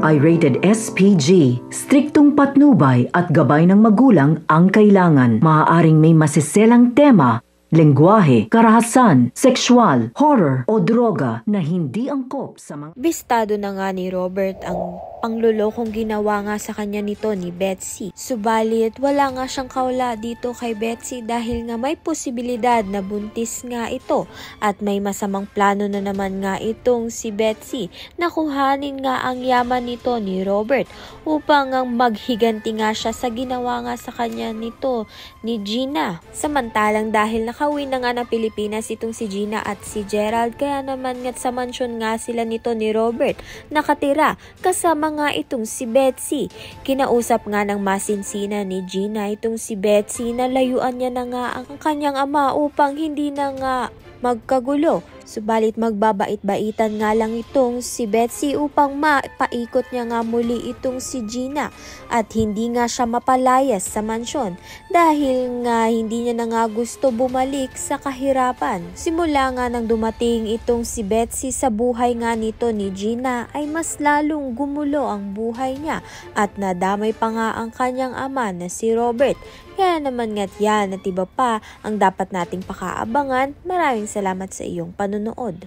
ay rated SPG. Striktong patnubay at gabay ng magulang ang kailangan. Maaaring may masiselang tema, lengguwahe, karahasan, sexual, horror o droga na hindi angkop sa mga... Bistado na nga ni Robert ang panglulokong ginawa nga sa kanya nito ni Betsy. Subalit wala nga siyang kaula dito kay Betsy dahil nga may posibilidad na buntis nga ito at may masamang plano na naman nga itong si Betsy na kuhanin nga ang yaman nito ni Robert upang ang maghiganti nga siya sa ginawa nga sa kanya nito ni Gina. Samantalang dahil nakauwi na nga ng Pilipinas itong si Gina at si Gerald, kaya naman nga sa mansyon nga sila nito ni Robert nakatira kasama nga itong si Betsy. Kinausap nga ng masinsina ni Gina itong si Betsy na layuan niya na nga ang kanyang ama upang hindi na nga magkagulo. Subalit magbabait-baitan nga lang itong si Betsy upang mapaikot niya nga muli itong si Gina at hindi nga siya mapalayas sa mansyon dahil nga hindi niya na nga gusto bumalik sa kahirapan. Simula nga nang dumating itong si Betsy sa buhay nga nito ni Gina ay mas lalong gumulo ang buhay niya at nadamay pa nga ang kanyang ama na si Robert. Kaya naman nga't yan at iba pa ang dapat nating pakaabangan. Maraming salamat sa iyong panonood.